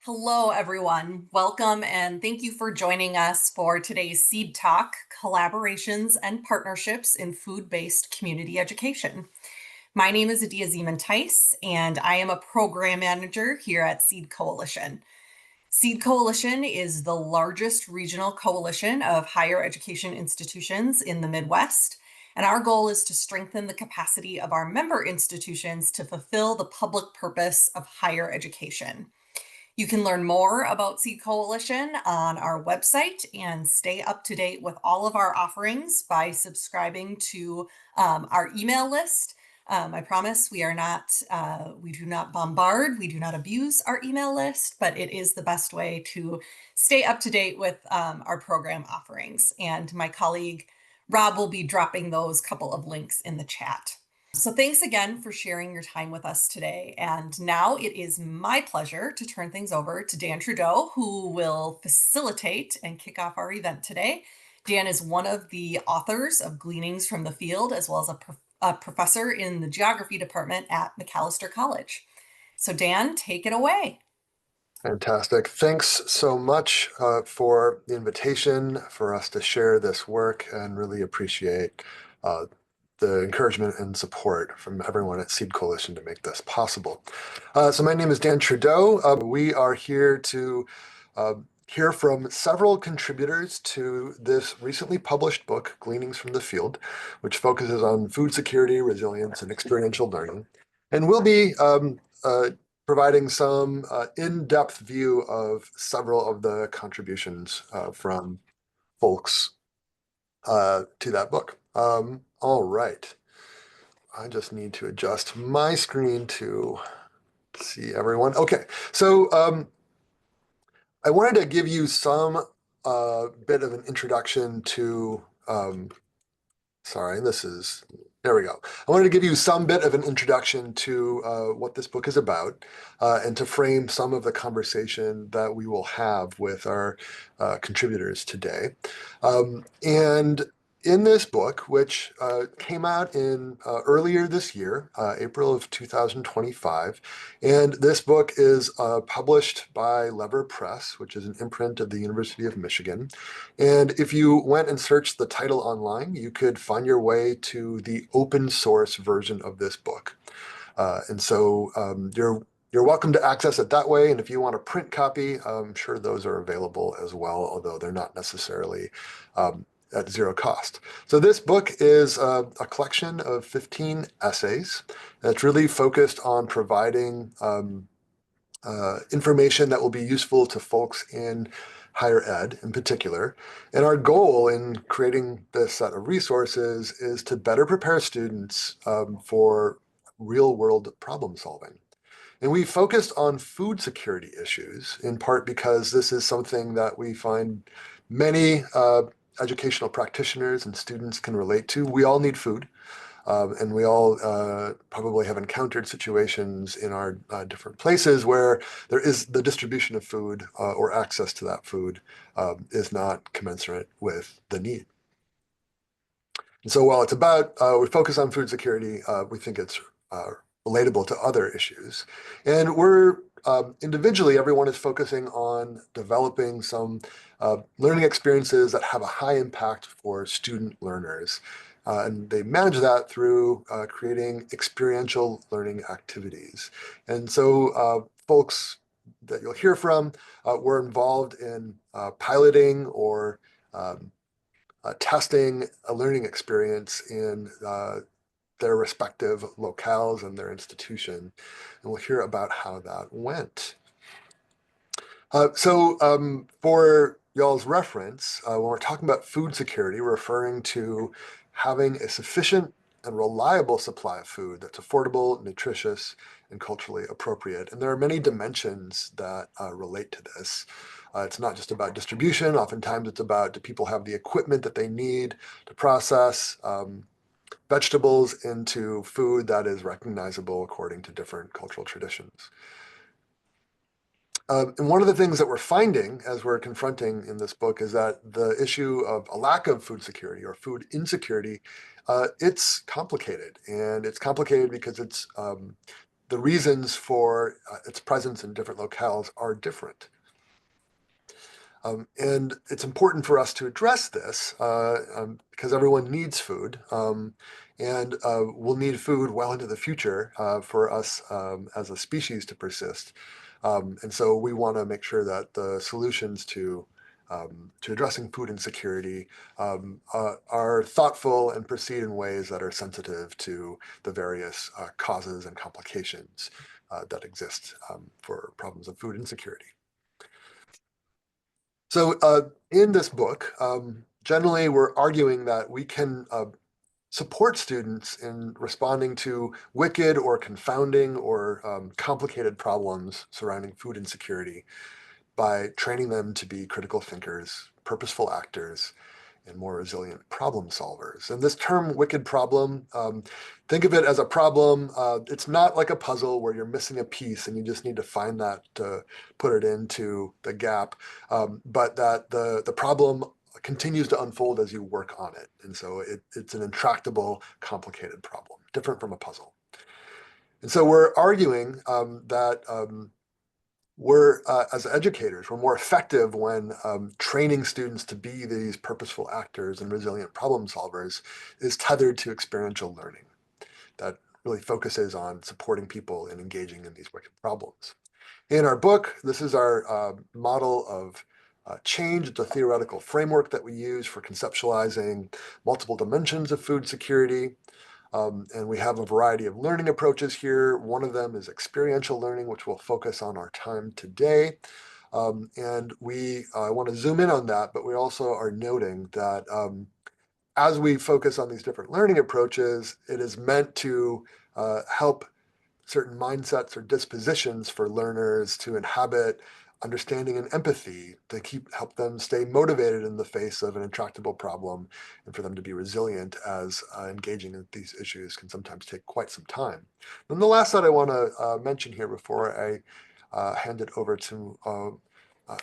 Hello, everyone. Welcome and thank you for joining us for today's Seed Talk, Collaborations and Partnerships in Food-Based Community Education. My name is Adia Zeman-Tice, and I am a program manager here at Seed Coalition. Seed Coalition is the largest regional coalition of higher education institutions in the Midwest, and our goal is to strengthen the capacity of our member institutions to fulfill the public purpose of higher education. You can learn more about Seed Coalition on our website and stay up to date with all of our offerings by subscribing to our email list. I promise we do not bombard, we do not abuse our email list, but it is the best way to stay up to date with our program offerings. And my colleague Rob will be dropping those couple of links in the chat. So thanks again for sharing your time with us today. And now it is my pleasure to turn things over to Dan Trudeau, who will facilitate and kick off our event today. Dan is one of the authors of Gleanings from the Field, as well as a professor in the geography department at Macalester College. So Dan, take it away. Fantastic. Thanks so much for the invitation for us to share this work, and really appreciate the encouragement and support from everyone at Seed Coalition to make this possible. So my name is Dan Trudeau. We are here to hear from several contributors to this recently published book, Gleanings from the Field, which focuses on food security, resilience, and experiential learning. And we'll be providing some in-depth view of several of the contributions from folks to that book. All right. I just need to adjust my screen to see everyone. Okay, so I wanted to give you some bit of an introduction to, there we go. I wanted to give you some bit of an introduction to what this book is about and to frame some of the conversation that we will have with our contributors today. And in this book, which came out in earlier this year, April of 2025, and this book is published by Lever Press, which is an imprint of the University of Michigan. And if you went and searched the title online, you could find your way to the open source version of this book. And so you're welcome to access it that way. And if you want a print copy, I'm sure those are available as well, although they're not necessarily at zero cost. So this book is a collection of 15 essays that's really focused on providing information that will be useful to folks in higher ed in particular. And our goal in creating this set of resources is to better prepare students for real world problem solving. And we focused on food security issues, in part because this is something that we find many educational practitioners and students can relate to. We all need food, and we all probably have encountered situations in our different places where there is the distribution of food or access to that food is not commensurate with the need. And so while it's about, we focus on food security, we think it's relatable to other issues. And we're individually, everyone is focusing on developing some learning experiences that have a high impact for student learners. And they manage that through creating experiential learning activities. And so folks that you'll hear from were involved in piloting or testing a learning experience in their respective locales and their institution. And we'll hear about how that went. For y'all's reference, when we're talking about food security, we're referring to having a sufficient and reliable supply of food that's affordable, nutritious, and culturally appropriate. And there are many dimensions that relate to this. It's not just about distribution. Oftentimes it's about, do people have the equipment that they need to process vegetables into food that is recognizable according to different cultural traditions. And one of the things that we're finding as we're confronting in this book is that the issue of a lack of food security or food insecurity, it's complicated. And it's complicated because it's the reasons for its presence in different locales are different. And it's important for us to address this because everyone needs food, and we'll need food well into the future for us as a species to persist. And so we want to make sure that the solutions to addressing food insecurity are thoughtful and proceed in ways that are sensitive to the various causes and complications that exist for problems of food insecurity. So in this book, generally we're arguing that we can support students in responding to wicked or confounding or complicated problems surrounding food insecurity by training them to be critical thinkers, purposeful actors, and more resilient problem solvers. And this term wicked problem, think of it as a problem. It's not like a puzzle where you're missing a piece and you just need to find that to put it into the gap, but that the problem continues to unfold as you work on it. And so it's an intractable, complicated problem, different from a puzzle. And so we're arguing that as educators, we're more effective when training students to be these purposeful actors and resilient problem solvers is tethered to experiential learning that really focuses on supporting people and engaging in these wicked problems. In our book, this is our model of change. It's a theoretical framework that we use for conceptualizing multiple dimensions of food security. And we have a variety of learning approaches here. One of them is experiential learning, which will focus on our time today. And we want to zoom in on that, but we also are noting that as we focus on these different learning approaches, it is meant to help certain mindsets or dispositions for learners to inhabit understanding and empathy to help them stay motivated in the face of an intractable problem and for them to be resilient as engaging in these issues can sometimes take quite some time. And the last that I want to mention here before I hand it over to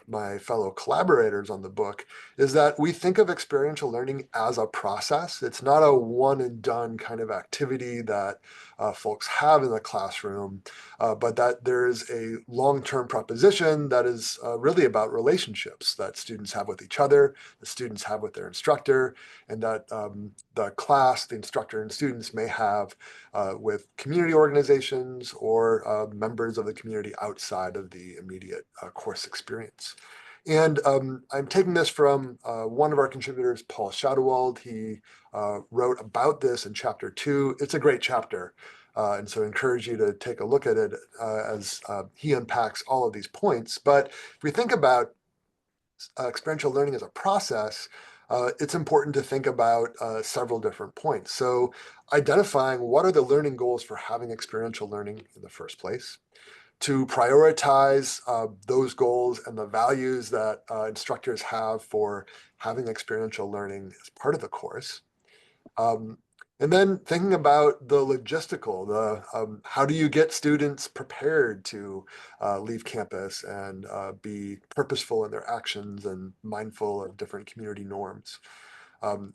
my fellow collaborators on the book is that we think of experiential learning as a process. It's not a one and done kind of activity that folks have in the classroom, but that there's a long-term proposition that is really about relationships that students have with each other, the students have with their instructor, and that the class, the instructor, and students may have with community organizations or members of the community outside of the immediate course experience. And I'm taking this from one of our contributors, Paul Shadowald. He wrote about this in chapter 2. It's a great chapter. And so I encourage you to take a look at it as he unpacks all of these points. But if we think about experiential learning as a process, it's important to think about several different points. So identifying what are the learning goals for having experiential learning in the first place, to prioritize those goals and the values that instructors have for having experiential learning as part of the course. And then thinking about the logistical, how do you get students prepared to leave campus and be purposeful in their actions and mindful of different community norms,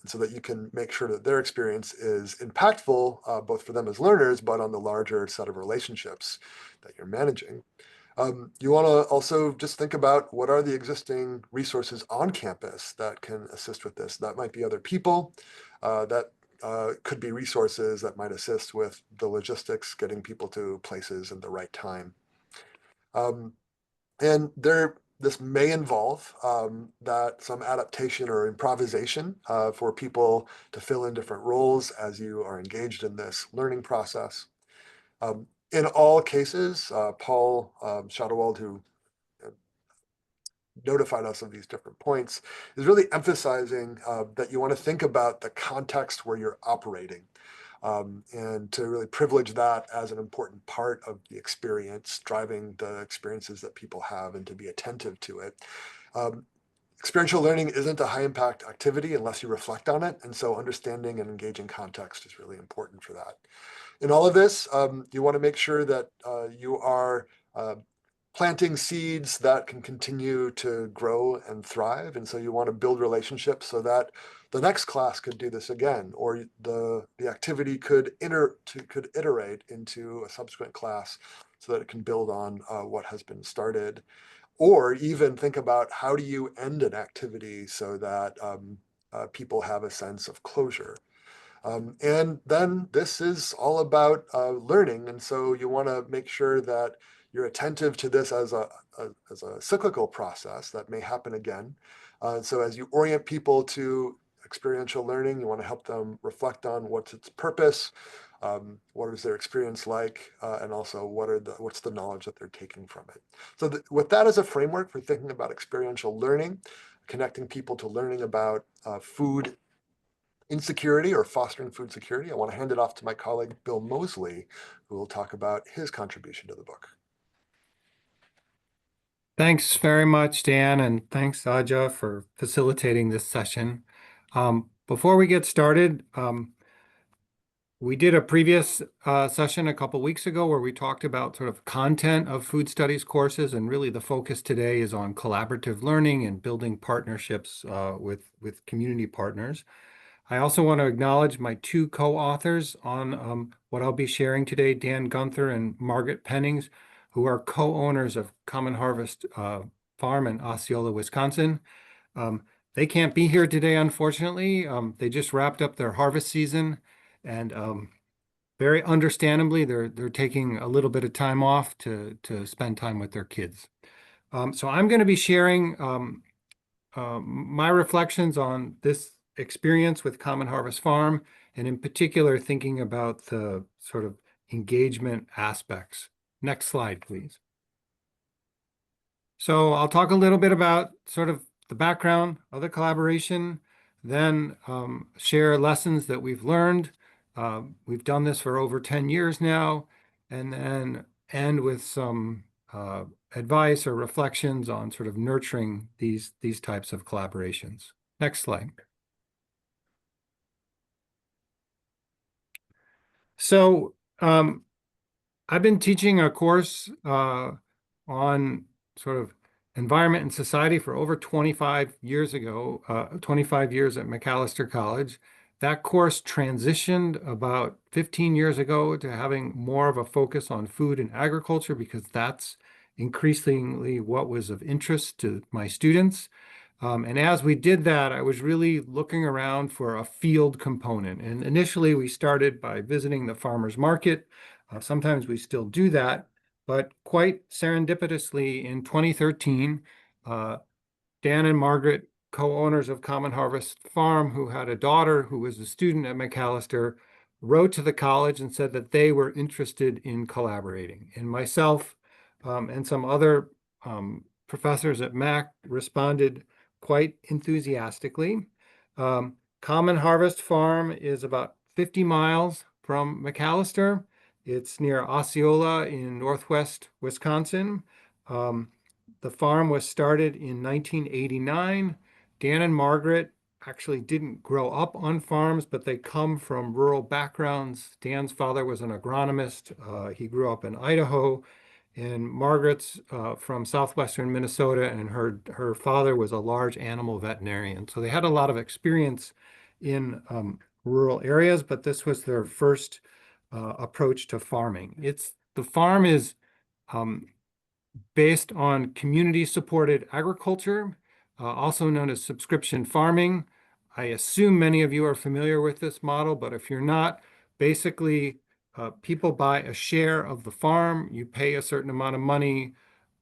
so that you can make sure that their experience is impactful, both for them as learners, but on the larger set of relationships that you're managing. You want to also just think about what are the existing resources on campus that can assist with this. That might be other people, that could be resources that might assist with the logistics, getting people to places in the right time. And this may involve that some adaptation or improvisation for people to fill in different roles as you are engaged in this learning process. In all cases, Paul Shadowald, who notified us of these different points, is really emphasizing that you want to think about the context where you're operating, and to really privilege that as an important part of the experience, driving the experiences that people have and to be attentive to it. Experiential learning isn't a high impact activity unless you reflect on it. And so understanding and engaging context is really important for that. In all of this, you want to make sure that you are planting seeds that can continue to grow and thrive. And so you want to build relationships so that the next class could do this again, or the activity could iterate into a subsequent class so that it can build on what has been started. Or even think about how do you end an activity so that people have a sense of closure. And then this is all about learning. And so you want to make sure that you're attentive to this as a cyclical process that may happen again. So as you orient people to experiential learning, you want to help them reflect on what's its purpose, what is their experience like, and also what's the knowledge that they're taking from it. So with that as a framework for thinking about experiential learning, connecting people to learning about food insecurity or fostering food security, I want to hand it off to my colleague, Bill Moseley, who will talk about his contribution to the book. Thanks very much, Dan, and thanks, Aja, for facilitating this session. Before we get started, we did a previous session a couple weeks ago where we talked about sort of content of food studies courses, and really the focus today is on collaborative learning and building partnerships with community partners. I also want to acknowledge my two co-authors on what I'll be sharing today, Dan Gunther and Margaret Pennings, who are co-owners of Common Harvest Farm in Osceola, Wisconsin. They can't be here today, unfortunately. They just wrapped up their harvest season, and very understandably, they're taking a little bit of time off to spend time with their kids. So I'm going to be sharing my reflections on this experience with Common Harvest Farm, and in particular, thinking about the sort of engagement aspects. Next slide, please. So I'll talk a little bit about sort of the background of the collaboration, then share lessons that we've learned. We've done this for over 10 years now, and then end with some advice or reflections on sort of nurturing these types of collaborations. Next slide. So I've been teaching a course on sort of environment and society for over 25 years ago, 25 years at Macalester College. That course transitioned about 15 years ago to having more of a focus on food and agriculture, because that's increasingly what was of interest to my students. And as we did that, I was really looking around for a field component. And initially, we started by visiting the farmers market. Sometimes we still do that, but quite serendipitously in 2013, Dan and Margaret, co-owners of Common Harvest Farm, who had a daughter who was a student at Macalester, wrote to the college and said that they were interested in collaborating. And myself and some other professors at Mac responded quite enthusiastically. Common Harvest Farm is about 50 miles from Macalester. It's near Osceola in northwest Wisconsin. The farm was started in 1989. Dan and Margaret actually didn't grow up on farms, but they come from rural backgrounds. Dan's father was an agronomist. He grew up in Idaho. And Margaret's from southwestern Minnesota, and her father was a large animal veterinarian. So they had a lot of experience in rural areas, but this was their first approach to farming. The farm is based on community-supported agriculture, also known as subscription farming. I assume many of you are familiar with this model, but if you're not, basically, people buy a share of the farm. You pay a certain amount of money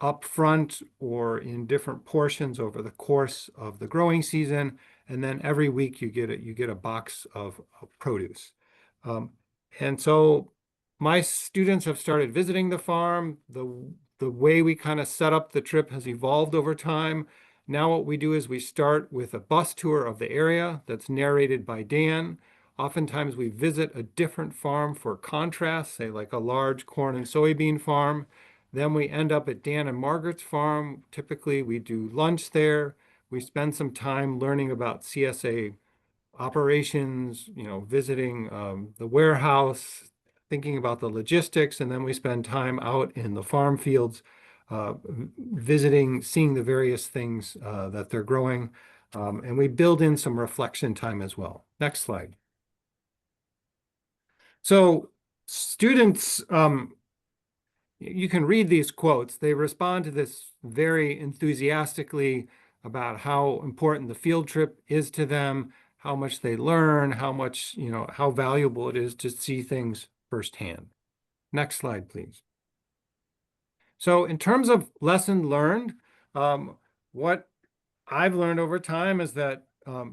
up front or in different portions over the course of the growing season, and then every week you get a box of produce. And so my students have started visiting the farm. The way we kind of set up the trip has evolved over time. Now what we do is we start with a bus tour of the area that's narrated by Dan. Oftentimes we visit a different farm for contrast, say like a large corn and soybean farm. Then we end up at Dan and Margaret's farm. Typically we do lunch there. We spend some time learning about CSA operations, visiting the warehouse, thinking about the logistics, and then we spend time out in the farm fields visiting, seeing the various things that they're growing. And we build in some reflection time as well. Next slide. So students, you can read these quotes. They respond to this very enthusiastically about how important the field trip is to them, how much they learn, how much, how valuable it is to see things firsthand. Next slide, please. So in terms of lesson learned, what I've learned over time is that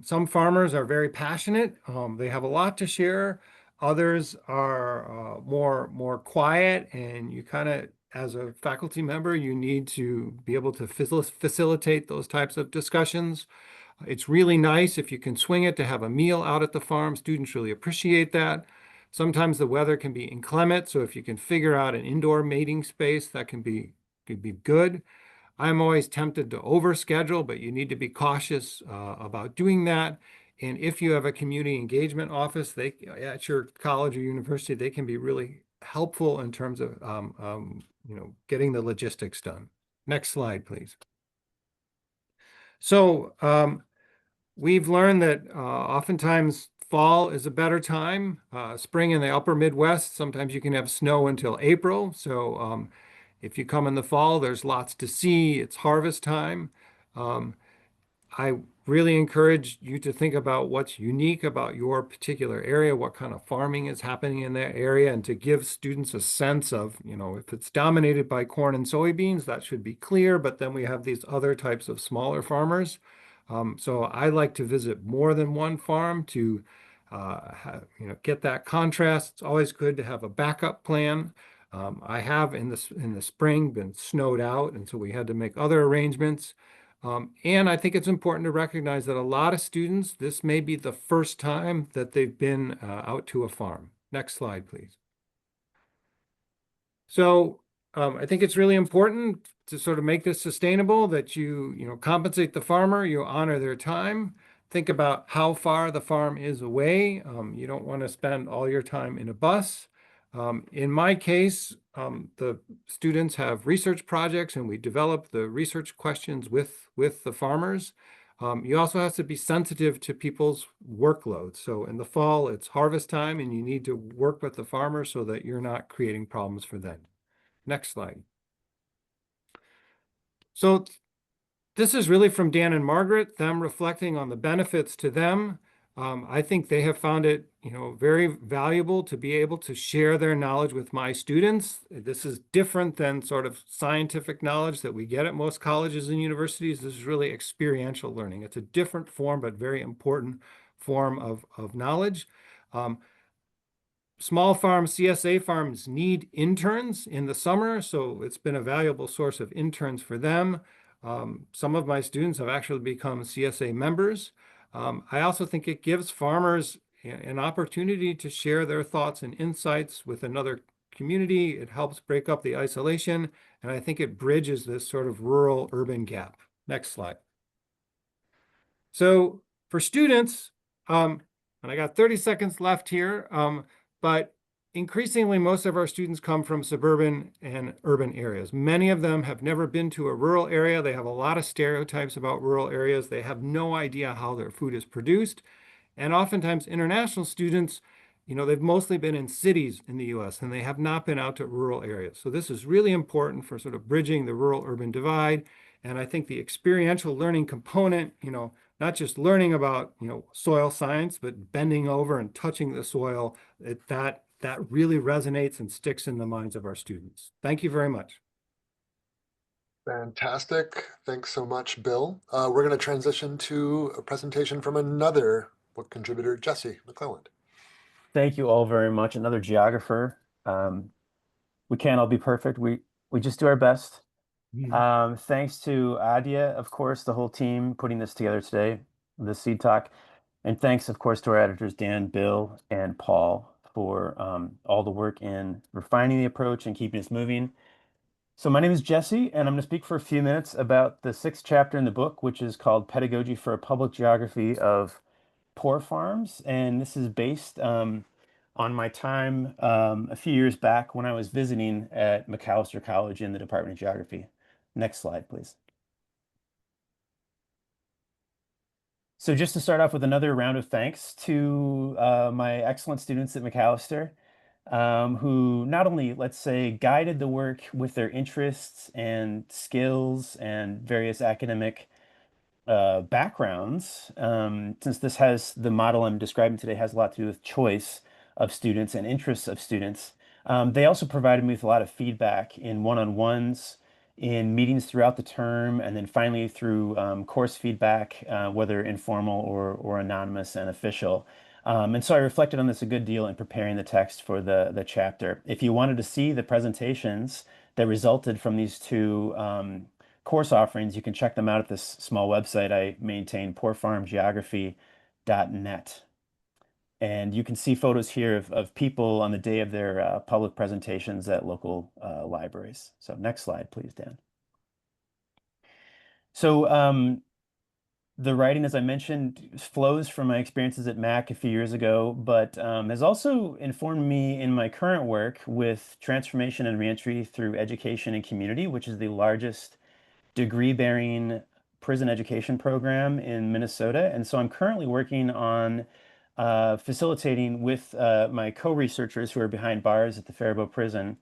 some farmers are very passionate. They have a lot to share. Others are more quiet, and you kind of, as a faculty member, you need to be able to facilitate those types of discussions. It's really nice if you can swing it to have a meal out at the farm. Students really appreciate that. Sometimes the weather can be inclement, so if you can figure out an indoor mating space, that could be good. I'm always tempted to overschedule, but you need to be cautious about doing that. And if you have a community engagement office, at your college or university, they can be really helpful in terms of getting the logistics done. Next slide, please. So we've learned that oftentimes fall is a better time. Spring in the upper Midwest, sometimes you can have snow until April. So if you come in the fall, there's lots to see. It's harvest time. I really encourage you to think about what's unique about your particular area, what kind of farming is happening in that area, and to give students a sense of, if it's dominated by corn and soybeans, that should be clear, but then we have these other types of smaller farmers. So I like to visit more than one farm to get that contrast. It's always good to have a backup plan. I have in the spring been snowed out, and so we had to make other arrangements. And I think it's important to recognize that a lot of students, this may be the first time that they've been out to a farm. Next slide, please. So I think it's really important to sort of make this sustainable, that you compensate the farmer, you honor their time. Think about how far the farm is away. You don't want to spend all your time in a bus. In my case, the students have research projects, and we develop the research questions with the farmers. You also have to be sensitive to people's workloads. So in the fall, it's harvest time, and you need to work with the farmer so that you're not creating problems for them. Next slide. So this is really from Dan and Margaret, them reflecting on the benefits to them. I think they have found it, very valuable to be able to share their knowledge with my students. This is different than sort of scientific knowledge that we get at most colleges and universities. This is really experiential learning. It's a different form, but very important form of knowledge. Small farms, CSA farms need interns in the summer, so it's been a valuable source of interns for them. Some of my students have actually become CSA members. I also think it gives farmers an opportunity to share their thoughts and insights with another community. It helps break up the isolation, and I think it bridges this sort of rural-urban gap. Next slide. So for students, and I got 30 seconds left here, but increasingly, most of our students come from suburban and urban areas. Many of them have never been to a rural area. They have a lot of stereotypes about rural areas. They have no idea how their food is produced. And oftentimes international students, they've mostly been in cities in the US, and they have not been out to rural areas. So this is really important for sort of bridging the rural-urban divide. And I think the experiential learning component, not just learning about, soil science, but bending over and touching the soil, that really resonates and sticks in the minds of our students. Thank you very much. Fantastic. Thanks so much, Bill. We're going to transition to a presentation from another book contributor, Jesse McClelland. Thank you all very much. Another geographer. We can't all be perfect. We just do our best. Thanks to Adia, of course, the whole team putting this together today, the Seed Talk. And thanks, of course, to our editors, Dan, Bill, and Paul, for all the work in refining the approach and keeping us moving. So my name is Jesse, and I'm going to speak for a few minutes about the 6th chapter in the book, which is called Pedagogy for a Public Geography of Poor Farms. And this is based on my time a few years back when I was visiting at Macalester College in the Department of Geography. Next slide, please. So just to start off with another round of thanks to my excellent students at Macalester, who not only, let's say, guided the work with their interests and skills and various academic backgrounds, since this has the model I'm describing today has a lot to do with choice of students and interests of students. They also provided me with a lot of feedback in one-on-ones, in meetings throughout the term, and then finally through course feedback, whether informal or anonymous and official. And so I reflected on this a good deal in preparing the text for the chapter. If you wanted to see the presentations that resulted from these two course offerings, you can check them out at this small website I maintain, poorfarmgeography.net. And you can see photos here of people on the day of their public presentations at local libraries. So next slide, please, Dan. So the writing, as I mentioned, flows from my experiences at Mac a few years ago, but has also informed me in my current work with transformation and reentry through education and community, which is the largest degree-bearing prison education program in Minnesota. And so I'm currently working on facilitating with my co-researchers who are behind bars at the Faribault Prison.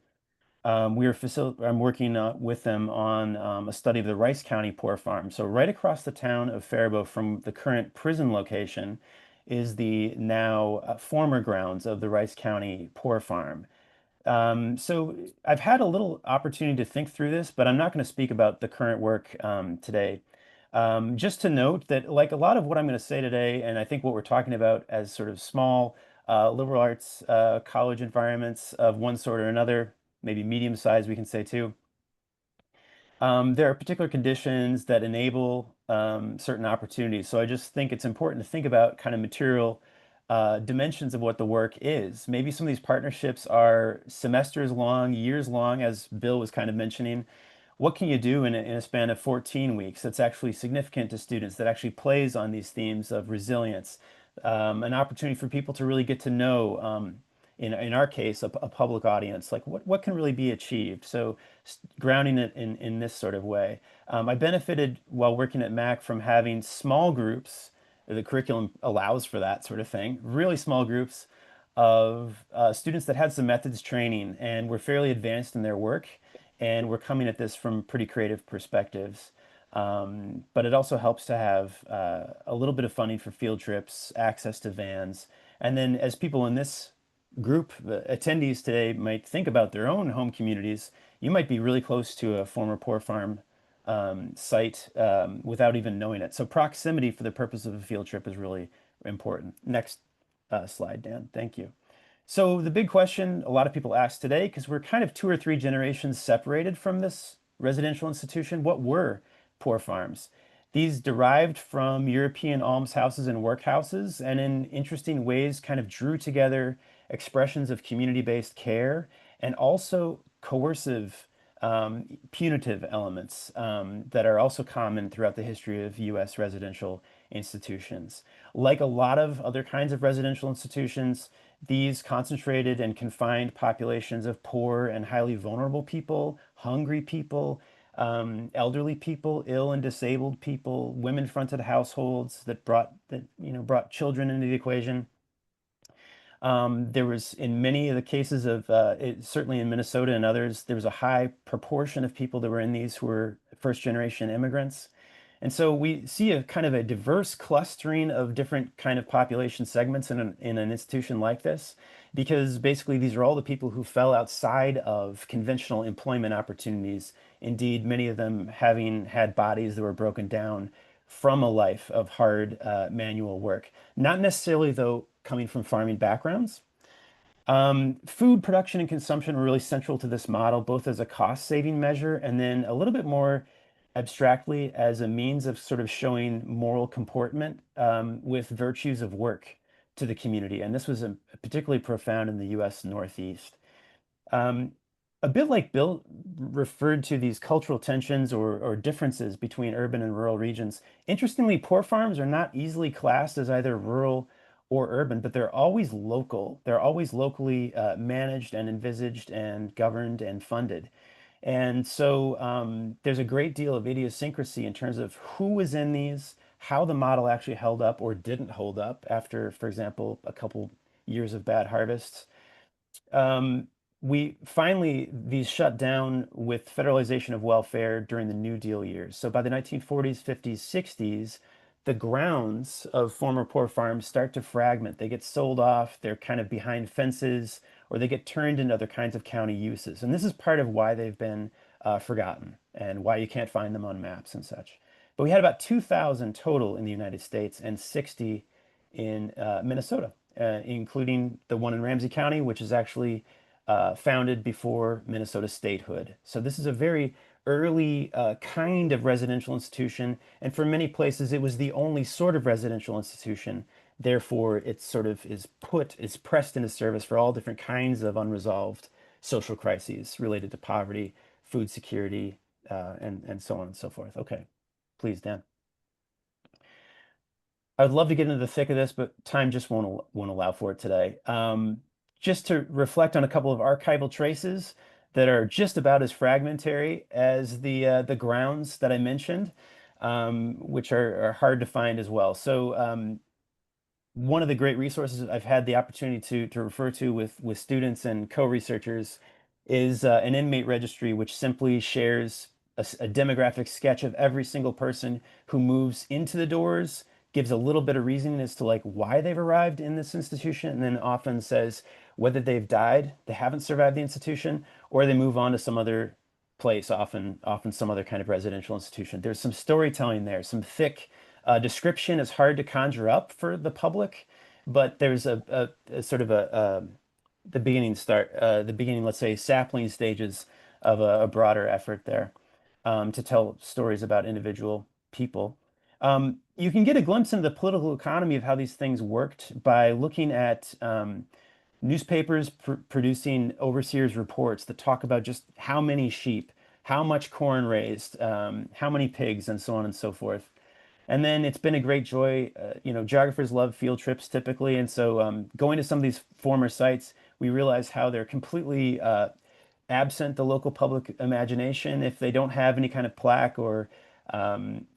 I'm working with them on a study of the Rice County Poor Farm. So right across the town of Faribault from the current prison location is the now former grounds of the Rice County Poor Farm. So I've had a little opportunity to think through this, but I'm not going to speak about the current work today. Just to note that, like a lot of what I'm going to say today, and I think what we're talking about as sort of small liberal arts college environments of one sort or another, maybe medium size, we can say too. There are particular conditions that enable certain opportunities. So I just think it's important to think about kind of material dimensions of what the work is. Maybe some of these partnerships are semesters long, years long, as Bill was kind of mentioning. What can you do in a span of 14 weeks that's actually significant to students, that actually plays on these themes of resilience? An opportunity for people to really get to know, in our case, a public audience, like what can really be achieved. So grounding it in this sort of way. I benefited while working at Mac from having small groups. The curriculum allows for that sort of thing, really small groups of students that had some methods training and were fairly advanced in their work and were coming at this from pretty creative perspectives. But it also helps to have a little bit of funding for field trips, access to vans. And then as people in this group, the attendees today might think about their own home communities, you might be really close to a former poor farm site without even knowing it. So proximity for the purpose of a field trip is really important. Next slide, Dan. Thank you. So the big question a lot of people ask today, because we're kind of 2 or 3 generations separated from this residential institution, what were poor farms? These derived from European almshouses and workhouses, and in interesting ways kind of drew together expressions of community-based care and also coercive, punitive elements that are also common throughout the history of U.S. residential institutions. Like a lot of other kinds of residential institutions, these concentrated and confined populations of poor and highly vulnerable people, hungry people, elderly people, ill and disabled people, women-fronted households that brought children into the equation. There was, in many of the cases of, certainly in Minnesota and others, there was a high proportion of people that were in these who were first-generation immigrants. And so we see a kind of a diverse clustering of different kind of population segments in an institution like this, because basically these are all the people who fell outside of conventional employment opportunities. Indeed, many of them having had bodies that were broken down from a life of hard manual work. Not necessarily, though, coming from farming backgrounds. Food production and consumption were really central to this model, both as a cost-saving measure and then a little bit more abstractly as a means of sort of showing moral comportment with virtues of work to the community. And this was particularly profound in the US Northeast. A bit like Bill referred to these cultural tensions or differences between urban and rural regions. Interestingly, poor farms are not easily classed as either rural or urban, but they're always local. They're always locally managed and envisaged and governed and funded. And so there's a great deal of idiosyncrasy in terms of who was in these, how the model actually held up or didn't hold up after, for example, a couple years of bad harvests. Um, we finally, these shut down with federalization of welfare during the New Deal years. So by the 1940s, 50s, 60s, the grounds of former poor farms start to fragment. They get sold off, they're kind of behind fences, or they get turned into other kinds of county uses. And this is part of why they've been forgotten and why you can't find them on maps and such. But we had about 2,000 total in the United States and 60 in Minnesota, including the one in Ramsey County, which is actually founded before Minnesota statehood. So this is a very early kind of residential institution, and for many places it was the only sort of residential institution. Therefore, it sort of is pressed into service for all different kinds of unresolved social crises related to poverty, food security, and so on and so forth. Okay, please, Dan. I would love to get into the thick of this, but time just won't allow for it today. Just to reflect on a couple of archival traces that are just about as fragmentary as the grounds that I mentioned, which are hard to find as well. So one of the great resources I've had the opportunity to refer to with students and co-researchers is an inmate registry, which simply shares a demographic sketch of every single person who moves into the doors, gives a little bit of reasoning as to like why they've arrived in this institution, and then often says whether they've died, they haven't survived the institution, or they move on to some other place, often some other kind of residential institution. There's some storytelling there, some thick description is hard to conjure up for the public, but there's a sort of the beginning, let's say, sapling stages of a broader effort there to tell stories about individual people. You can get a glimpse into the political economy of how these things worked by looking at newspapers producing overseers reports that talk about just how many sheep, how much corn raised, how many pigs, and so on and so forth. And then it's been a great joy. Geographers love field trips typically. And so going to some of these former sites, we realize how they're completely absent the local public imagination if they don't have any kind of plaque or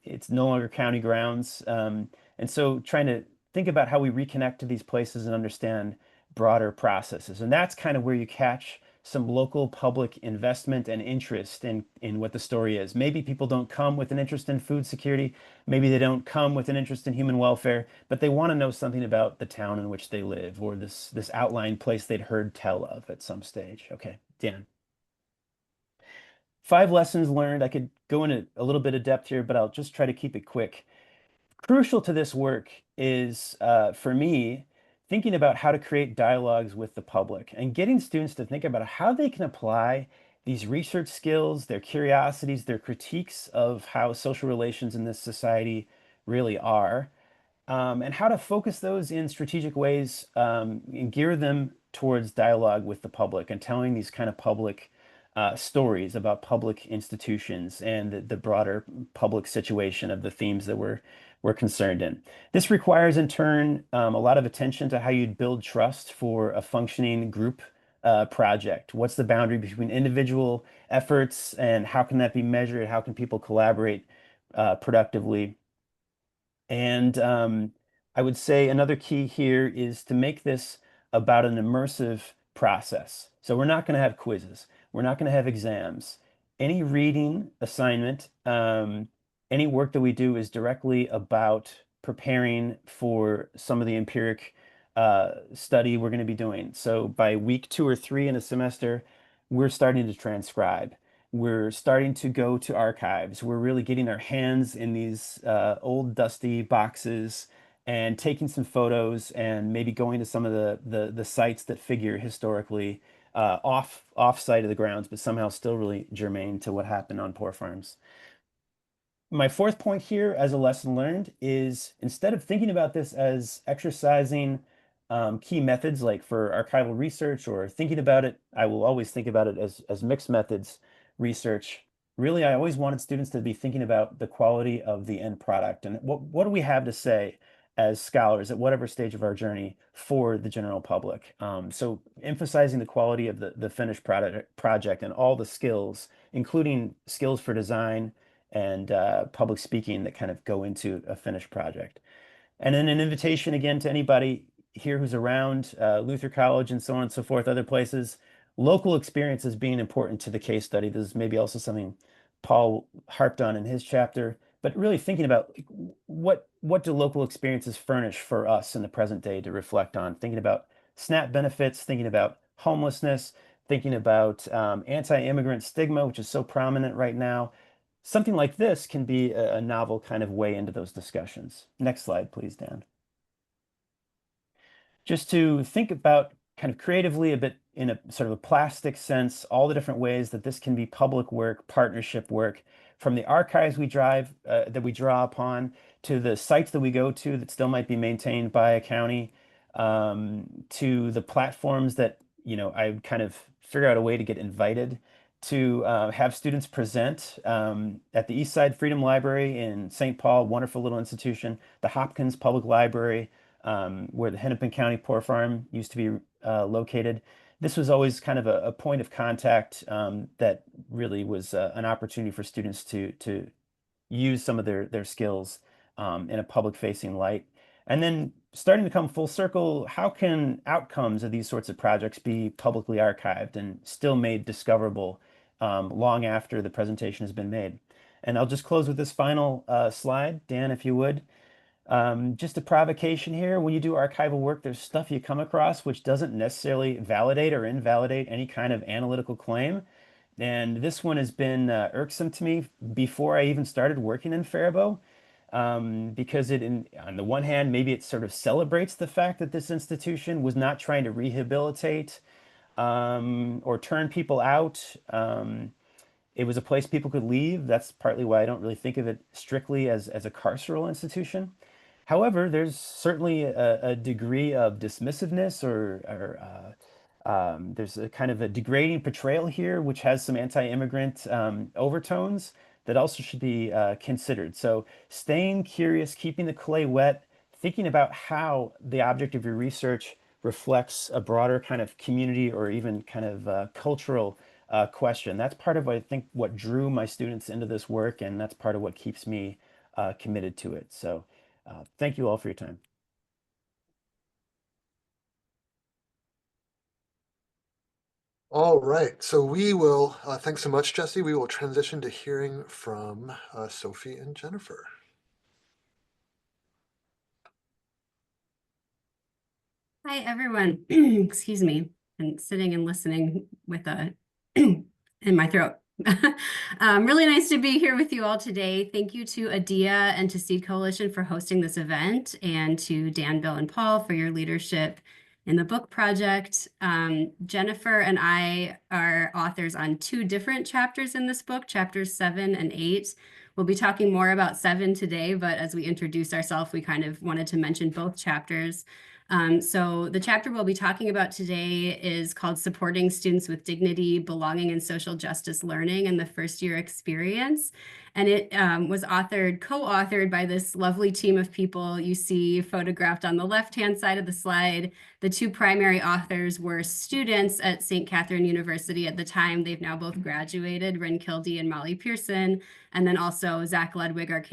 it's no longer county grounds. And so trying to think about how we reconnect to these places and understand broader processes. And that's kind of where you catch some local public investment and interest in what the story is. Maybe people don't come with an interest in food security. Maybe they don't come with an interest in human welfare, but they want to know something about the town in which they live or this outlying place they'd heard tell of at some stage. Okay, Dan. 5 lessons learned. I could go into a little bit of depth here, but I'll just try to keep it quick. Crucial to this work is, for me, thinking about how to create dialogues with the public and getting students to think about how they can apply these research skills, their curiosities, their critiques of how social relations in this society really are, and how to focus those in strategic ways and gear them towards dialogue with the public and telling these kind of public stories about public institutions and the broader public situation of the themes that we're concerned in. This requires, in turn, a lot of attention to how you'd build trust for a functioning group project. What's the boundary between individual efforts and how can that be measured? How can people collaborate productively? And I would say another key here is to make this about an immersive process. So we're not going to have quizzes. We're not going to have exams. Any reading assignment, any work that we do is directly about preparing for some of the empiric study we're going to be doing. So by week 2 or 3 in a semester, we're starting to transcribe. We're starting to go to archives. We're really getting our hands in these old dusty boxes and taking some photos and maybe going to some of the sites that figure historically off site of the grounds, but somehow still really germane to what happened on poor farms. My 4th point here as a lesson learned is instead of thinking about this as exercising key methods like for archival research or thinking about it, I will always think about it as mixed methods research. Really, I always wanted students to be thinking about the quality of the end product and what do we have to say as scholars at whatever stage of our journey for the general public. So emphasizing the quality of the finished project and all the skills, including skills for design and public speaking that kind of go into a finished project. And then an invitation again to anybody here who's around Luther College and so on and so forth, other places. Local experiences being important to the case study. This is maybe also something Paul harped on in his chapter, but really thinking about what do local experiences furnish for us in the present day to reflect on, thinking about SNAP benefits, thinking about homelessness, thinking about anti-immigrant stigma, which is so prominent right now. Something like this can be a novel kind of way into those discussions. Next slide, please, Dan. Just to think about kind of creatively a bit in a sort of a plastic sense, all the different ways that this can be public work, partnership work, from the archives we that we draw upon, to the sites that we go to that still might be maintained by a county, to the platforms that, I kind of figure out a way to get invited to have students present at the East Side Freedom Library in St. Paul, wonderful little institution, the Hopkins Public Library, where the Hennepin County Poor Farm used to be located. This was always kind of a point of contact that really was an opportunity for students to use some of their skills in a public-facing light. And then starting to come full circle, how can outcomes of these sorts of projects be publicly archived and still made discoverable long after the presentation has been made? And I'll just close with this final slide, Dan, if you would. Just a provocation here. When you do archival work, there's stuff you come across which doesn't necessarily validate or invalidate any kind of analytical claim. And this one has been irksome to me before I even started working in Faribault, because on the one hand, maybe it sort of celebrates the fact that this institution was not trying to rehabilitate or turn people out. It was a place people could leave. That's partly why I don't really think of it strictly as a carceral institution. However, there's certainly a degree of dismissiveness or there's a kind of a degrading portrayal here, which has some anti-immigrant overtones that also should be considered. So staying curious, keeping the clay wet, thinking about how the object of your research reflects a broader kind of community or even kind of cultural question. That's part of, I think, what drew my students into this work, and that's part of what keeps me committed to it. So thank you all for your time. All right, so we will, thanks so much, Jesse. We will transition to hearing from Sophie and Jennifer. Hi, everyone. Excuse me. I'm sitting and listening with a in my throat. Really nice to be here with you all today. Thank you to ADIA and to Seed Coalition for hosting this event, and to Dan, Bill, and Paul for your leadership in the book project. Jennifer and I are authors on 2 different chapters in this book, chapters 7 and 8. We'll be talking more about 7 today, but as we introduce ourselves, we kind of wanted to mention both chapters. So the chapter we'll be talking about today is called Supporting Students with Dignity, Belonging, and Social Justice Learning in the First Year Experience. And it was co-authored by this lovely team of people you see photographed on the left-hand side of the slide. The 2 primary authors were students at St. Catherine University at the time. They've now both graduated, Ren Kildee and Molly Pearson. And then also Zach Ludwig, our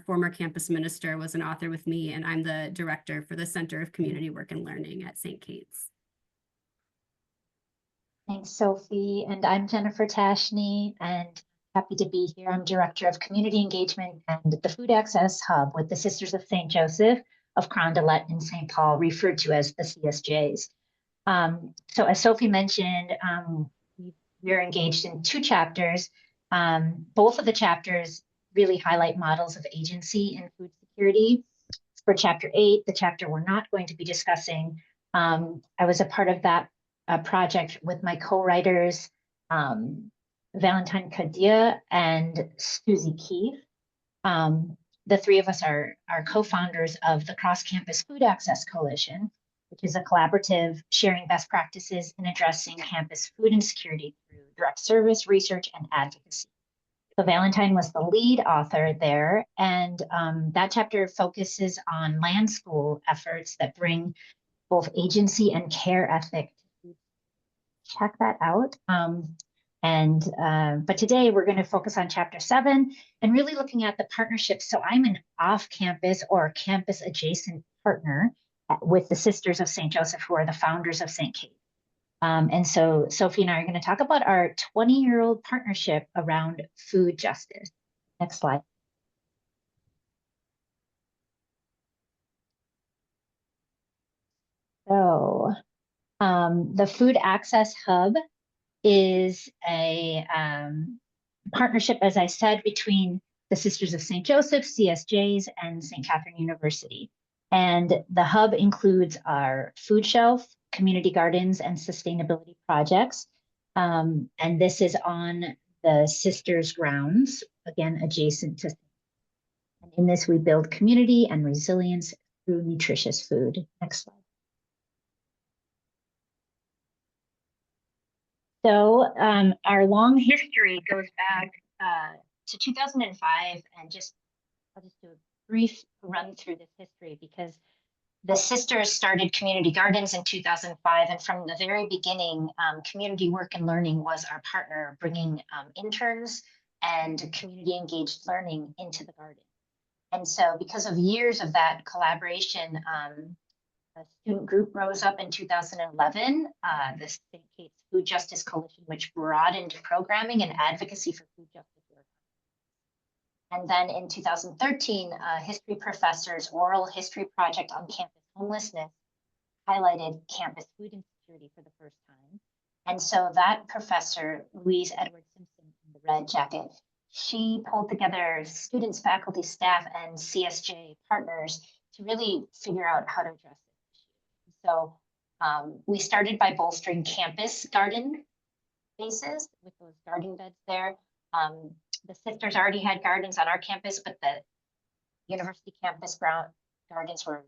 former campus minister, was an author with me, and I'm the director for the Center of Community Work and Learning at St. Kate's. Thanks, Sophie. And I'm Jennifer Tacheny, and happy to be here. I'm Director of Community Engagement and the Food Access Hub with the Sisters of St. Joseph of Carondelet in St. Paul, referred to as the CSJs. So as Sophie mentioned, we're engaged in 2 chapters. Both of the chapters really highlight models of agency in food security. For chapter 8, the chapter we're not going to be discussing, I was a part of that project with my co-writers, Valentine Kadia and Susie Keefe. The 3 of us are co-founders of the Cross-Campus Food Access Coalition, which is a collaborative sharing best practices in addressing campus food insecurity through direct service, research, and advocacy. So Valentine was the lead author there, and that chapter focuses on land school efforts that bring both agency and care ethic. Check that out. But today we're going to focus on chapter 7 and really looking at the partnerships. So I'm an off-campus or campus adjacent partner with the Sisters of St. Joseph, who are the founders of St. Kate. And so Sophie and I are going to talk about our 20-year-old partnership around food justice. Next slide. So the Food Access Hub is a partnership, as I said, between the Sisters of St. Joseph, CSJs, and St. Catherine University. And the hub includes our food shelf, community gardens, and sustainability projects. And this is on the Sisters grounds, again, adjacent to. And in this, we build community and resilience through nutritious food. Next slide. So our long history goes back to 2005, and I'll just do a brief run through this history because the Sisters started community gardens in 2005, and from the very beginning, community work and learning was our partner, bringing interns and community engaged learning into the garden. And so because of years of that collaboration, a student group rose up in 2011, the St. Kate's Food Justice Coalition, which broadened programming and advocacy for food justice work. And then in 2013, a history professor's oral history project on campus homelessness highlighted campus food insecurity for the first time. And so that professor, Louise Edwards Simpson in the red jacket, she pulled together students, faculty, staff, and CSJ partners to really figure out how to address this issue. So we started by bolstering campus garden spaces with those garden beds there. The Sisters already had gardens on our campus, but the university campus gardens were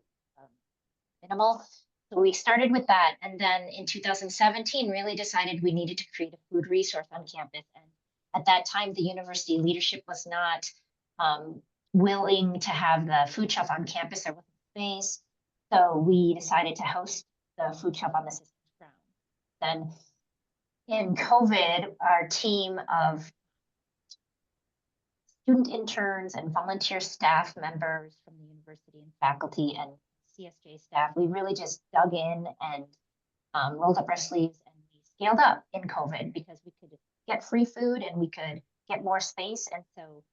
minimal. So we started with that. And then in 2017, really decided we needed to create a food resource on campus. And at that time, the university leadership was not willing to have the food shelf on campus. There wasn't space. So we decided to host the food shelf on the Sisters ground. Then in COVID, our team of student interns and volunteer staff members from the university and faculty and CSJ staff, we really just dug in and rolled up our sleeves, and we scaled up in COVID because we could get free food and we could get more space. And so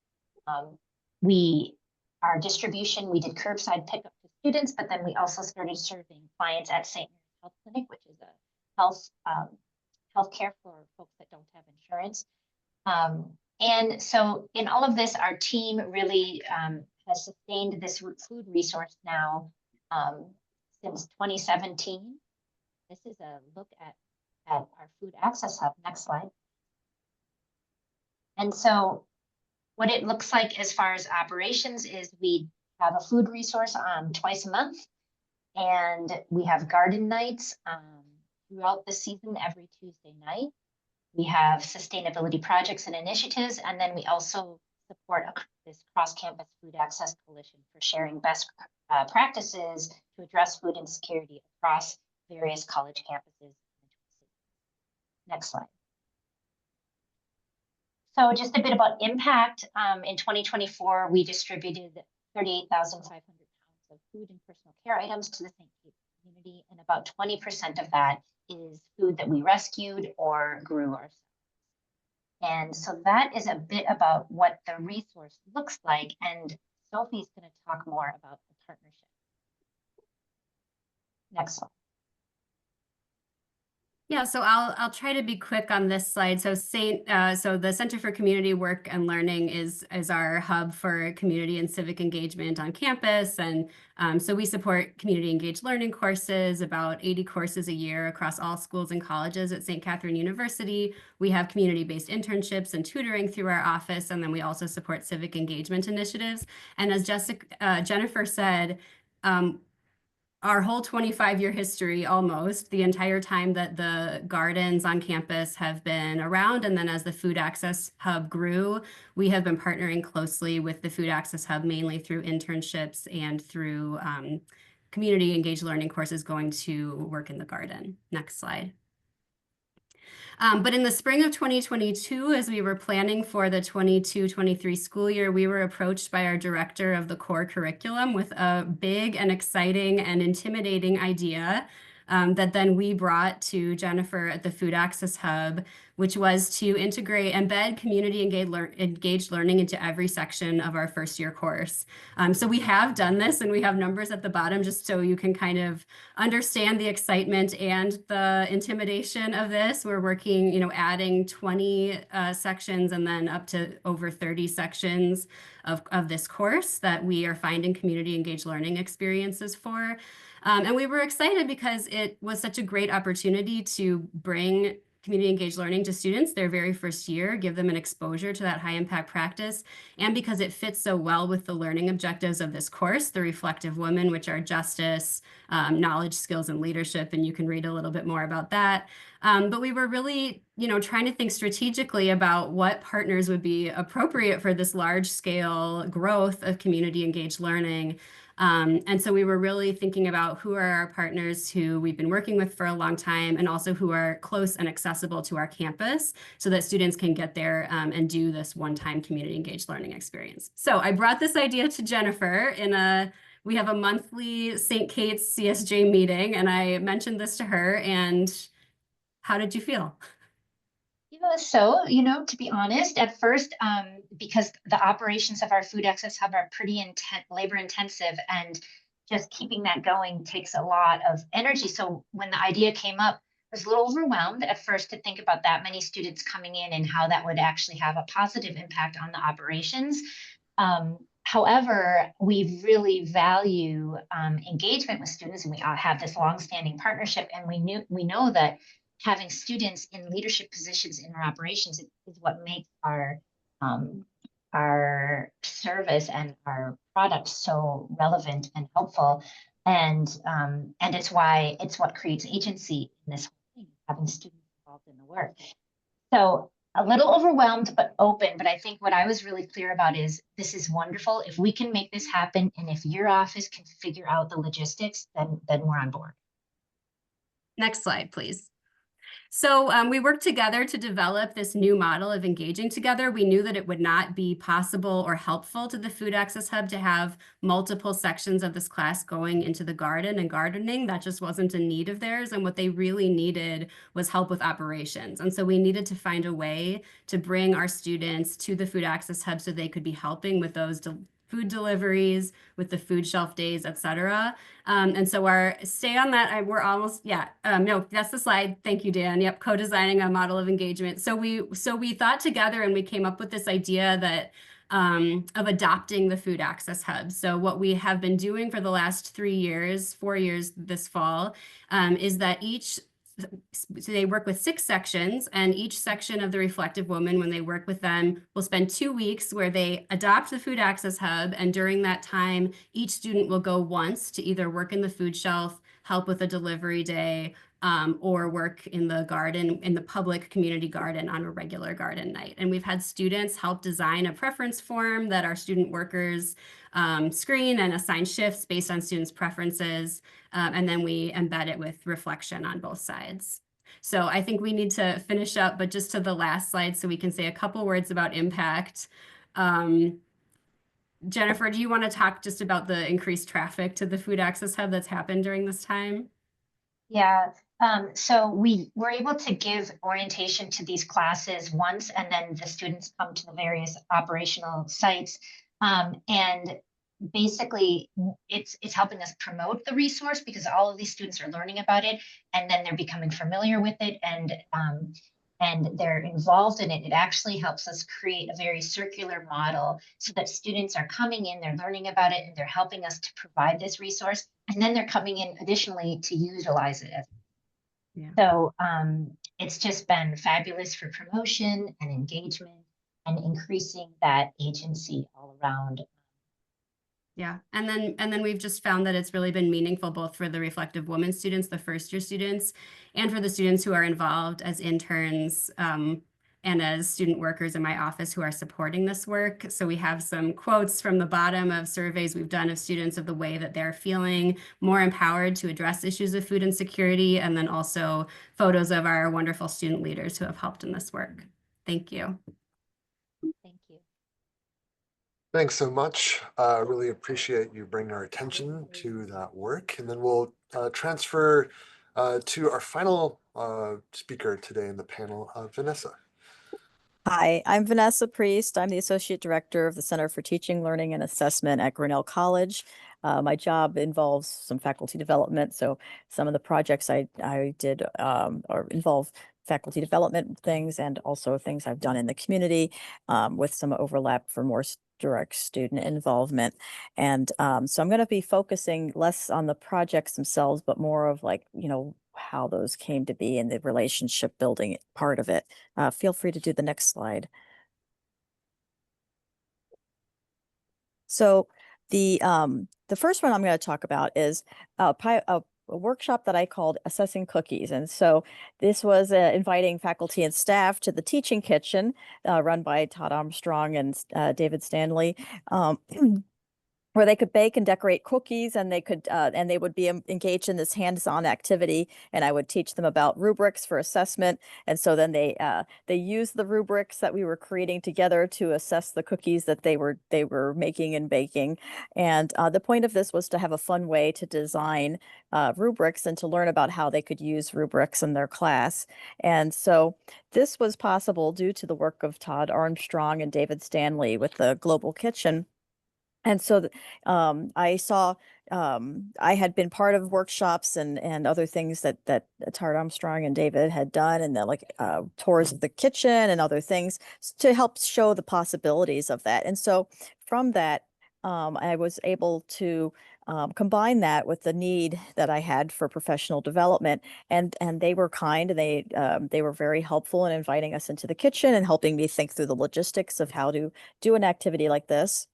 our distribution, we did curbside pickup to students, but then we also started serving clients at St. Mary's Health Clinic, which is a healthcare for folks that don't have insurance. And so in all of this, our team really has sustained this food resource now since 2017. This is a look at our Food Access Hub. Next slide. And so what it looks like as far as operations is we have a food resource twice a month, and we have garden nights throughout the season every Tuesday night. We have sustainability projects and initiatives, and then we also support this cross-campus food access coalition for sharing best practices to address food insecurity across various college campuses. Next slide. So just a bit about impact. In 2024, we distributed 38,500 pounds of food and personal care items to the St. Kate community, and about 20% of that is food that we rescued or grew ourselves. And so that is a bit about what the resource looks like, and Sophie's going to talk more about the partnership. Next slide. Yeah, so I'll try to be quick on this slide. So so the Center for Community Work and Learning is our hub for community and civic engagement on campus. And so we support community engaged learning courses, about 80 courses a year across all schools and colleges at St. Catherine University. We have community-based internships and tutoring through our office, and then we also support civic engagement initiatives. And as Jennifer said, our whole 25-year history, almost the entire time that the gardens on campus have been around. And then as the Food Access Hub grew, we have been partnering closely with the Food Access Hub, mainly through internships and through community engaged learning courses going to work in the garden. Next slide. But in the spring of 2022, as we were planning for the 22-23 school year, we were approached by our director of the core curriculum with a big and exciting and intimidating idea that then we brought to Jennifer at the Food Access Hub, which was to embed community engaged learning into every section of our first year course. So we have done this, and we have numbers at the bottom just so you can kind of understand the excitement and the intimidation of this. We're working, adding 20 sections and then up to over 30 sections of this course that we are finding community engaged learning experiences for. And we were excited because it was such a great opportunity to bring community engaged learning to students their very first year, give them an exposure to that high impact practice, and because it fits so well with the learning objectives of this course, the Reflective Women, which are justice, knowledge, skills, and leadership, and you can read a little bit more about that. But we were really, trying to think strategically about what partners would be appropriate for this large scale growth of community engaged learning. And so we were really thinking about who are our partners who we've been working with for a long time, and also who are close and accessible to our campus so that students can get there and do this one-time community engaged learning experience. So I brought this idea to Jennifer we have a monthly St. Kate's CSJ meeting, and I mentioned this to her. And how did you feel? So, to be honest, at first, because the operations of our Food Access Hub are pretty labor intensive, and just keeping that going takes a lot of energy. So when the idea came up, I was a little overwhelmed at first to think about that many students coming in and how that would actually have a positive impact on the operations. However, we really value engagement with students, and we all have this longstanding partnership, and we know that having students in leadership positions in our operations is what makes our service and our product so relevant and helpful, and it's what creates agency in this whole thing, having students involved in the work. So a little overwhelmed, but open. But I think what I was really clear about is this is wonderful. If we can make this happen, and if your office can figure out the logistics, then we're on board. Next slide, please. So we worked together to develop this new model of engaging together. We knew that it would not be possible or helpful to the Food Access Hub to have multiple sections of this class going into the garden and gardening. That just wasn't a need of theirs. And what they really needed was help with operations. And so we needed to find a way to bring our students to the Food Access Hub so they could be helping with those food deliveries, with the food shelf days, et cetera. And so stay on that. We're almost, no, that's the slide. Thank you, Dan. Yep, co-designing a model of engagement. So we thought together, and we came up with this idea that of adopting the Food Access Hub. So what we have been doing for the last 4 years this fall, is that so they work with 6 sections, and each section of the Reflective Woman, when they work with them, will spend 2 weeks where they adopt the Food Access Hub. And during that time, each student will go once to either work in the food shelf, help with a delivery day, or work in the garden, in the public community garden on a regular garden night. And we've had students help design a preference form that our student workers screen and assign shifts based on students' preferences. And then we embed it with reflection on both sides. So I think we need to finish up, but just to the last slide so we can say a couple words about impact. Jennifer, do you want to talk just about the increased traffic to the Food Access Hub that's happened during this time? Yeah. So we were able to give orientation to these classes once, and then the students come to the various operational sites. And basically, it's helping us promote the resource, because all of these students are learning about it, and then they're becoming familiar with it, and they're involved in it. It actually helps us create a very circular model so that students are coming in, they're learning about it, and they're helping us to provide this resource, and then they're coming in additionally to utilize it. So it's just been fabulous for promotion and engagement and increasing that agency all around Yeah. And then we've just found that it's really been meaningful both for the reflective woman students, the first year students, and for the students who are involved as interns, and as student workers in my office who are supporting this work. So we have some quotes from the bottom of surveys we've done of students of the way that they're feeling more empowered to address issues of food insecurity, and then also photos of our wonderful student leaders who have helped in this work. Thank you. Thank you. Thanks so much. Really appreciate you bringing our attention to that work. And then we'll transfer to our final speaker today in the panel, Vanessa. Hi, I'm Vanessa Preast. I'm the Associate Director of the Center for Teaching, Learning, and Assessment at Grinnell College. My job involves some faculty development, so some of the projects I did or involve faculty development things and also things I've done in the community with some overlap for more direct student involvement. And so I'm going to be focusing less on the projects themselves, but more of like, how those came to be and the relationship building part of it. Feel free to do the next slide. So the first one I'm going to talk about is a workshop that I called Assessing Cookies. And so this was inviting faculty and staff to the teaching kitchen run by Todd Armstrong and David Stanley. Where they could bake and decorate cookies, and they could and they would be engaged in this hands-on activity, and I would teach them about rubrics for assessment. And so then they used the rubrics that we were creating together to assess the cookies that they were making and baking. And the point of this was to have a fun way to design rubrics and to learn about how they could use rubrics in their class. And so this was possible due to the work of Todd Armstrong and David Stanley with the Global Kitchen. And so I saw, I had been part of workshops and other things that Todd Armstrong and David had done, and tours of the kitchen and other things to help show the possibilities of that. And so from that, I was able to combine that with the need that I had for professional development, and they were kind. They were very helpful in inviting us into the kitchen and helping me think through the logistics of how to do an activity like this.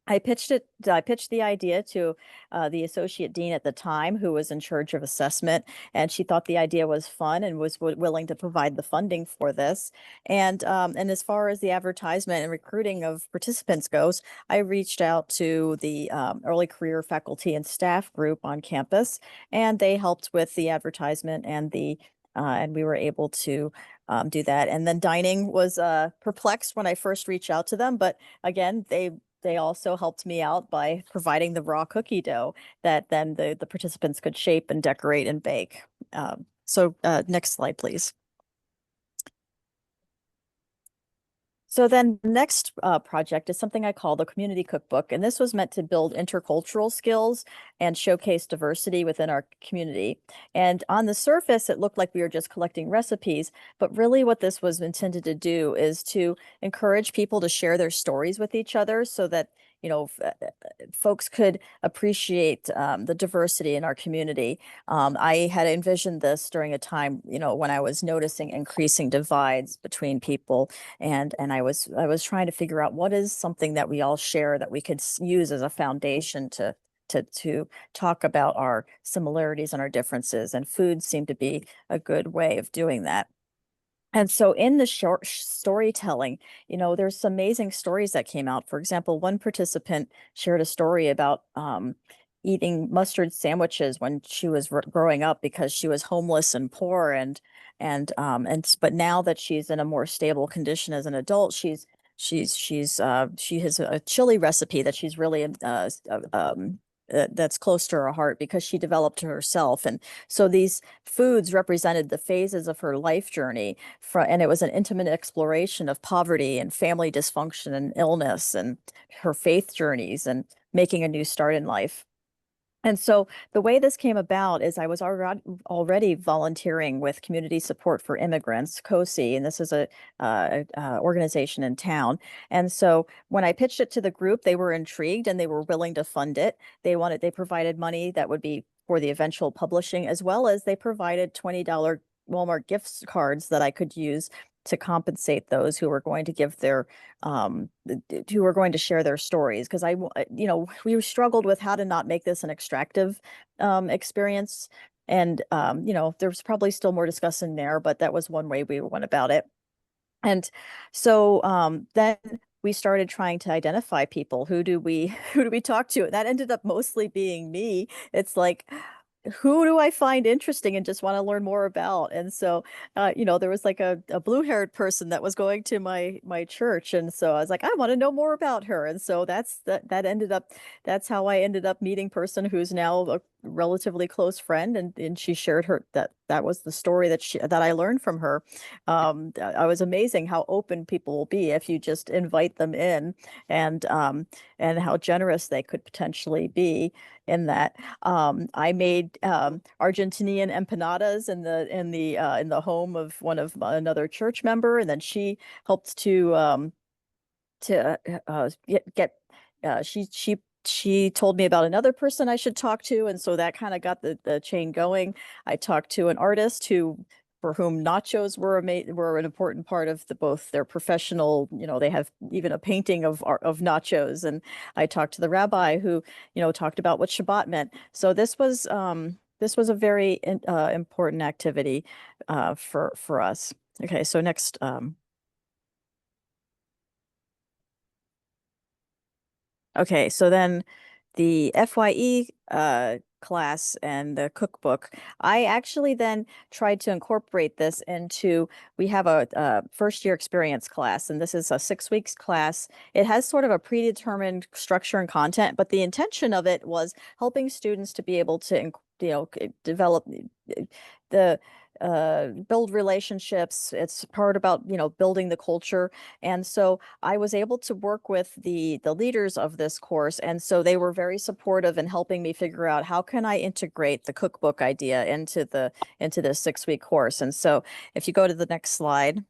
I pitched the idea to the associate dean at the time, who was in charge of assessment, and she thought the idea was fun and was willing to provide the funding for this. And as far as the advertisement and recruiting of participants goes, I reached out to the early career faculty and staff group on campus, and they helped with the advertisement and and we were able to do that. And then dining was perplexed when I first reached out to them, but again, they also helped me out by providing the raw cookie dough that then the participants could shape and decorate and bake. So next slide, please. So then the next project is something I call the Community Cookbook, and this was meant to build intercultural skills and showcase diversity within our community. And on the surface, it looked like we were just collecting recipes, but really what this was intended to do is to encourage people to share their stories with each other so that folks could appreciate the diversity in our community. I had envisioned this during a time, when I was noticing increasing divides between people, and I was trying to figure out what is something that we all share that we could use as a foundation to talk about our similarities and our differences, and food seemed to be a good way of doing that. And so in the short storytelling, there's some amazing stories that came out. For example, one participant shared a story about eating mustard sandwiches when she was growing up because she was homeless and poor, but now that she's in a more stable condition as an adult, she has a chili recipe that she's really that's close to her heart because she developed herself. And so these foods represented the phases of her life journey, and it was an intimate exploration of poverty and family dysfunction and illness and her faith journeys and making a new start in life. And so the way this came about is I was already volunteering with Community Support for Immigrants, COSI, and this is a organization in town. And so when I pitched it to the group, they were intrigued and they were willing to fund it. They provided money that would be for the eventual publishing, as well as they provided $20 Walmart gift cards that I could use to compensate those who were going to give their who were going to share their stories, because we struggled with how to not make this an extractive experience. And there's probably still more discussion there, but that was one way we went about it. And so then we started trying to identify people. Who do we talk to? That ended up mostly being me. It's like, who do I find interesting and just want to learn more about? And so, there was like a blue-haired person that was going to my church, and so I was like, I want to know more about her. And so that's how I ended up meeting person who's now a relatively close friend, and she shared that was the story that I learned from her. I was amazing how open people will be if you just invite them in, and how generous they could potentially be in that. I made Argentinian empanadas in the home of another church member, and then she helped to get she told me about another person I should talk to, and so that kind of got the chain going. I talked to an artist for whom nachos were an important part of both their professional, they have even a painting of nachos. And I talked to the rabbi who, talked about what Shabbat meant. So this was a very important activity for us. Okay, so next. Okay, so then the FYE class and the cookbook, I actually then tried to incorporate this into, we have a first year experience class, and this is a 6 weeks class. It has sort of a predetermined structure and content, but the intention of it was helping students to be able to, develop build relationships. It's part about, building the culture. And so I was able to work with the leaders of this course. And so they were very supportive in helping me figure out, how can I integrate the cookbook idea into this 6 week course. And so if you go to the next slide,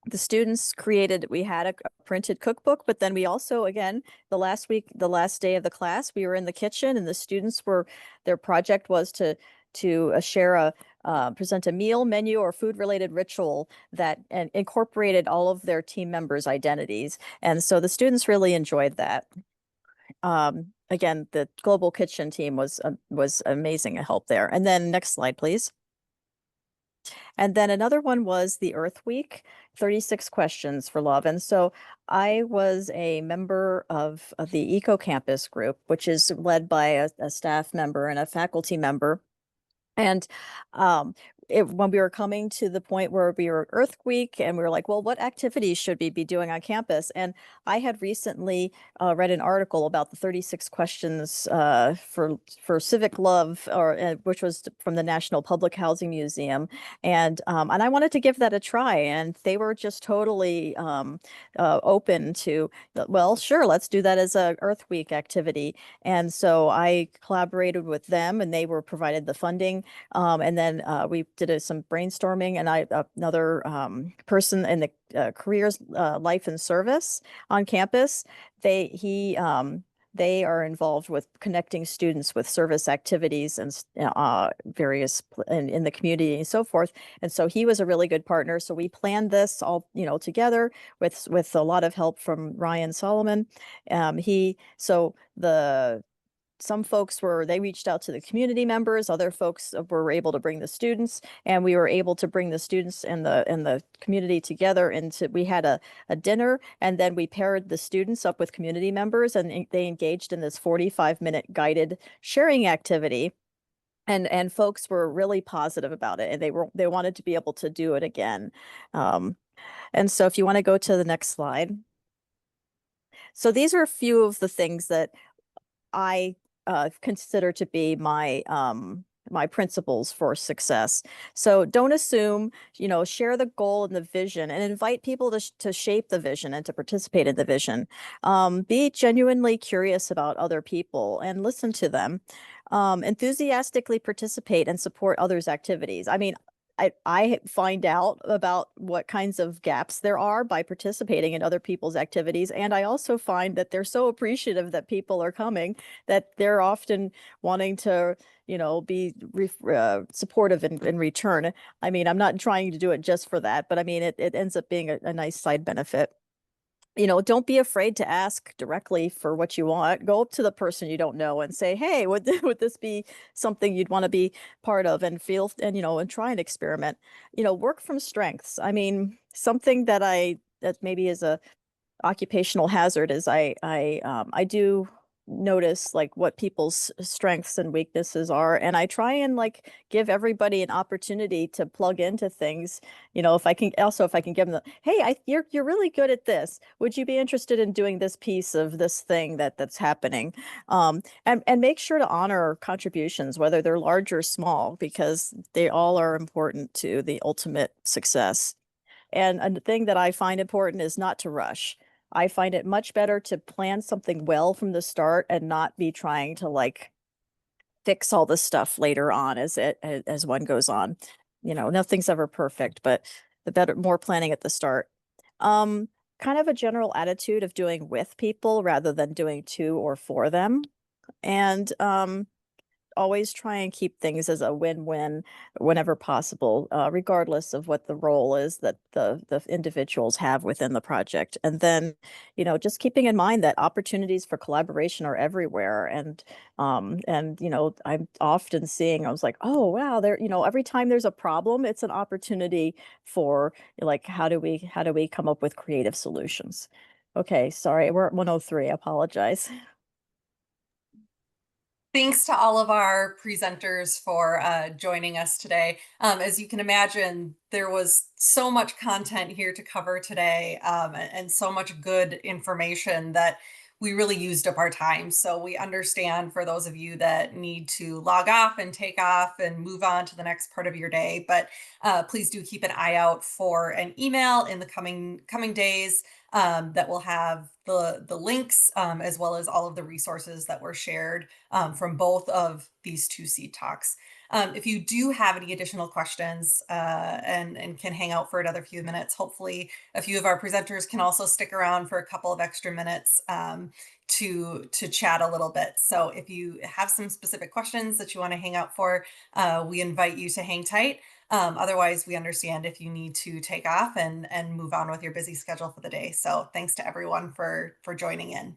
the students we had a printed cookbook, but then we also, again, the last day of the class, we were in the kitchen, and the students their project was to present a meal, menu, or food-related ritual that incorporated all of their team members' identities. And so the students really enjoyed that. Again, the Global Kitchen team was amazing help there. And then next slide, please. And then another one was the Earth Week, 36 questions for love. And so I was a member of the Eco Campus group, which is led by a staff member and a faculty member. And when we were coming to the point where we were Earth Week, and we were like, well, what activities should we be doing on campus? And I had recently read an article about the 36 questions for civic love, which was from the National Public Housing Museum, and I wanted to give that a try, and they were just totally open to, well, sure, let's do that as a Earth Week activity. And so I collaborated with them, and they were provided the funding, and then we did some brainstorming, and another person in the careers, life and service on campus. They are involved with connecting students with service activities and various in the community and so forth. And so he was a really good partner. So we planned this all, together with a lot of help from Ryan Solomon. Some folks they reached out to the community members, other folks were able to bring the students, and we were able to bring the students and the community together. We had a dinner, and then we paired the students up with community members, and they engaged in this 45-minute guided sharing activity. And folks were really positive about it, and they wanted to be able to do it again. And so if you want to go to the next slide. So these are a few of the things that I consider to be my principles for success. So don't assume, share the goal and the vision, and invite people to shape the vision and to participate in the vision. Be genuinely curious about other people and listen to them. Enthusiastically participate and support others' activities. I mean, I find out about what kinds of gaps there are by participating in other people's activities. And I also find that they're so appreciative that people are coming that they're often wanting to, be supportive in return. I mean, I'm not trying to do it just for that, but I mean, it ends up being a nice side benefit. Don't be afraid to ask directly for what you want. Go up to the person you don't know and say, hey, would this be something you'd want to be part of, and and try and experiment. Work from strengths. I mean, something that maybe is a occupational hazard is I do notice like what people's strengths and weaknesses are, and I try and like give everybody an opportunity to plug into things. If I can give them hey, you're really good at this, would you be interested in doing this piece of this thing that's happening? And make sure to honor contributions, whether they're large or small, because they all are important to the ultimate success. And a thing that I find important is not to rush. I find it much better to plan something well from the start and not be trying to like fix all the stuff later on as one goes on. Nothing's ever perfect, but more planning at the start. Kind of a general attitude of doing with people rather than doing to or for them. And always try and keep things as a win-win whenever possible, regardless of what the role is that the individuals have within the project. And then, just keeping in mind that opportunities for collaboration are everywhere. And I'm often seeing, I was like, oh wow, every time there's a problem, it's an opportunity for like, how do we come up with creative solutions? Okay, sorry, we're at 103. I apologize. Thanks to all of our presenters for joining us today. As you can imagine, there was so much content here to cover today, and so much good information that we really used up our time. So we understand for those of you that need to log off and take off and move on to the next part of your day, but please do keep an eye out for an email in the coming days that will have the links, as well as all of the resources that were shared from both of these two seed talks. If you do have any additional questions and can hang out for another few minutes, hopefully a few of our presenters can also stick around for a couple of extra minutes to chat a little bit. So if you have some specific questions that you want to hang out for, we invite you to hang tight. Otherwise, we understand if you need to take off and move on with your busy schedule for the day. So thanks to everyone for joining in.